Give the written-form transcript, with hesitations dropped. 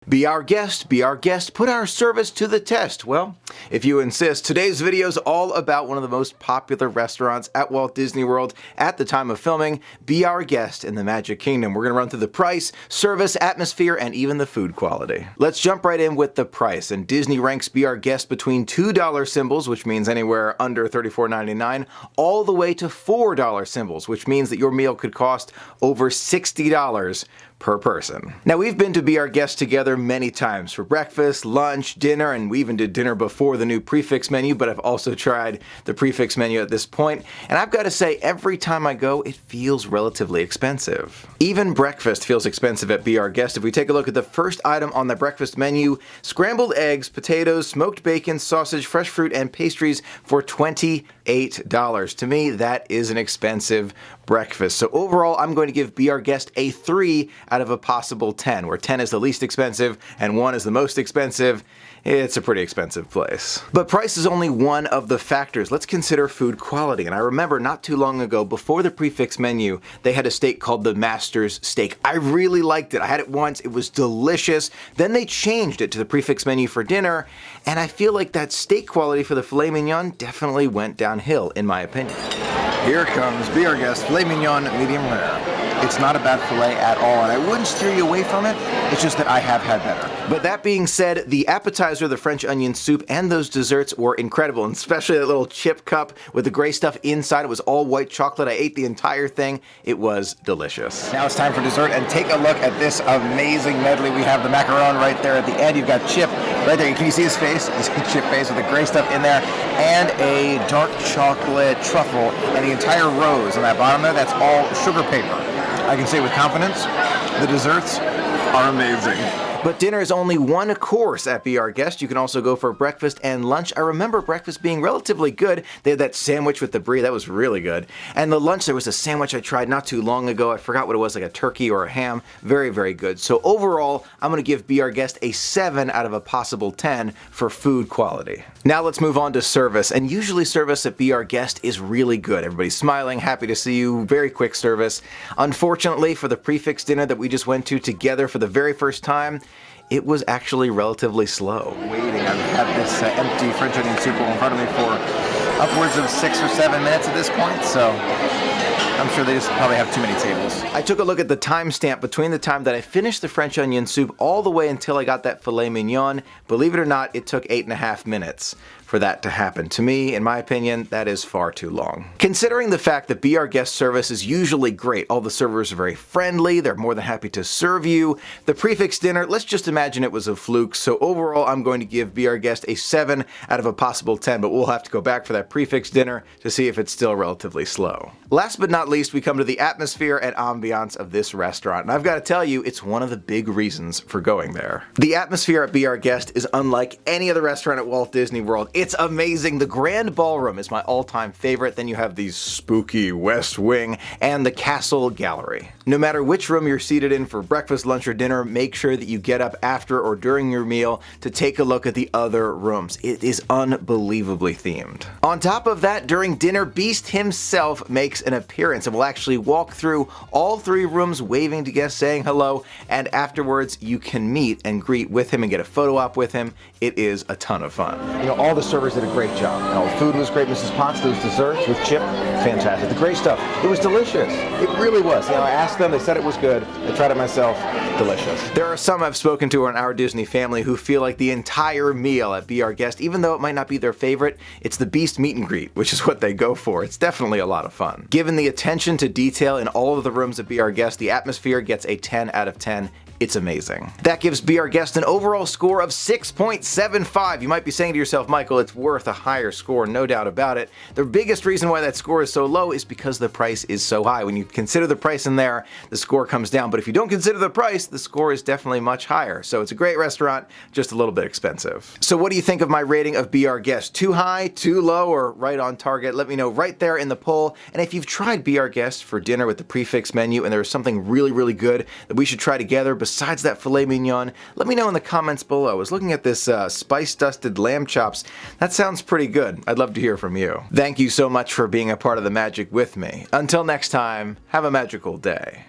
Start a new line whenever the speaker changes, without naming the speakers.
Be our guest, put our service to the test. Well, if you insist, today's video is all about one of the most popular restaurants at Walt Disney World at the time of filming, Be Our Guest in the Magic Kingdom. We're going to run through the price, service, atmosphere, and even the food quality. Let's jump right in with the price, and Disney ranks Be Our Guest between $2 symbols, which means anywhere under $34.99, all the way to $4 symbols, which means that your meal could cost over $60 per person. Now, we've been to Be Our Guest together many times for breakfast, lunch, dinner, and we even did dinner before the new prefix menu, but I've also tried the prefix menu at this point, and I've got to say, every time I go, it feels relatively expensive. Even breakfast feels expensive at Be Our Guest. If we take a look at the first item on the breakfast menu, scrambled eggs, potatoes, smoked bacon, sausage, fresh fruit, and pastries for $28. To me, that is an expensive breakfast. So overall, I'm going to give Be Our Guest a 3 out of a possible 10, where 10 is the least expensive and 1 is the most expensive. It's a pretty expensive place. But price is only one of the factors. Let's consider food quality. And I remember not too long ago, before the prefix menu, they had a steak called the Master's Steak. I really liked it. I had it once. It was delicious. Then they changed it to the prefix menu for dinner, and I feel like that steak quality for the filet mignon definitely went downhill, in my opinion.
Here comes Be Our Guest filet mignon medium rare. It's not a bad filet at all, and I wouldn't steer you away from it. It's just that I have had better.
But that being said, the appetizer, the French onion soup, and those desserts were incredible, and especially that little chip cup with the gray stuff inside. It was all white chocolate. I ate the entire thing. It was delicious.
Now it's time for dessert, and take a look at this amazing medley. We have the macaron right there at the end. You've got Chip right there. Can you see his face? His Chip face with the gray stuff in there, and a dark chocolate truffle, and the entire rose on that bottom there, that's all sugar paper. I can say with confidence, the desserts are amazing.
But dinner is only one course at Be Our Guest. You can also go for breakfast and lunch. I remember breakfast being relatively good. They had that sandwich with the brie. That was really good. And the lunch, there was a sandwich I tried not too long ago. I forgot what it was, like a turkey or a ham. Very, very good. So overall, I'm going to give Be Our Guest a 7 out of a possible 10 for food quality. Now let's move on to service. And usually service at Be Our Guest is really good. Everybody's smiling, happy to see you, very quick service. Unfortunately, for the prefix dinner that we just went to together for the very first time, it was actually relatively slow.
Waiting, I've had this empty French onion soup in front of me for upwards of 6 or 7 minutes at this point, so I'm sure they just probably have too many tables.
I took a look at the timestamp between the time that I finished the French onion soup all the way until I got that filet mignon. Believe it or not, it took 8.5 minutes for that to happen. To me, in my opinion, that is far too long. Considering the fact that Be Our Guest service is usually great, all the servers are very friendly, they're more than happy to serve you. The prefix dinner, let's just imagine it was a fluke, so overall I'm going to give Be Our Guest a 7 out of a possible 10, but we'll have to go back for that prefix dinner to see if it's still relatively slow. Last but not least, we come to the atmosphere and ambiance of this restaurant, and I've got to tell you, it's one of the big reasons for going there. The atmosphere at Be Our Guest is unlike any other restaurant at Walt Disney World. It's amazing. The Grand Ballroom is my all-time favorite. Then you have the spooky West Wing and the Castle Gallery. No matter which room you're seated in for breakfast, lunch, or dinner, make sure that you get up after or during your meal to take a look at the other rooms. It is unbelievably themed. On top of that, during dinner, Beast himself makes an appearance and will actually walk through all 3 rooms waving to guests, saying hello, and afterwards you can meet and greet with him and get a photo op with him. It is a ton of fun.
You know, all the servers did a great job. You know, the food was great. Mrs. Potts, those desserts with Chip, fantastic. The great stuff, it was delicious. It really was. You know, I asked them, they said it was good. I tried it myself, delicious.
There are some I've spoken to in our Disney family who feel like the entire meal at Be Our Guest, even though it might not be their favorite, it's the Beast meet and greet, which is what they go for. It's definitely a lot of fun. Given the attention to detail in all of the rooms at Be Our Guest, the atmosphere gets a 10 out of 10. It's amazing. That gives Be Our Guest an overall score of 6.75. You might be saying to yourself, Michael, it's worth a higher score, no doubt about it. The biggest reason why that score is so low is because the price is so high. When you consider the price in there, the score comes down. But if you don't consider the price, the score is definitely much higher. So it's a great restaurant, just a little bit expensive. So what do you think of my rating of Be Our Guest? Too high, too low, or right on target? Let me know right there in the poll. And if you've tried Be Our Guest for dinner with the prefix menu and there's something really, really good that we should try together besides that filet mignon, let me know in the comments below. I was looking at this spice-dusted lamb chops. That sounds pretty good. I'd love to hear from you. Thank you so much for being a part of the magic with me. Until next time, have a magical day.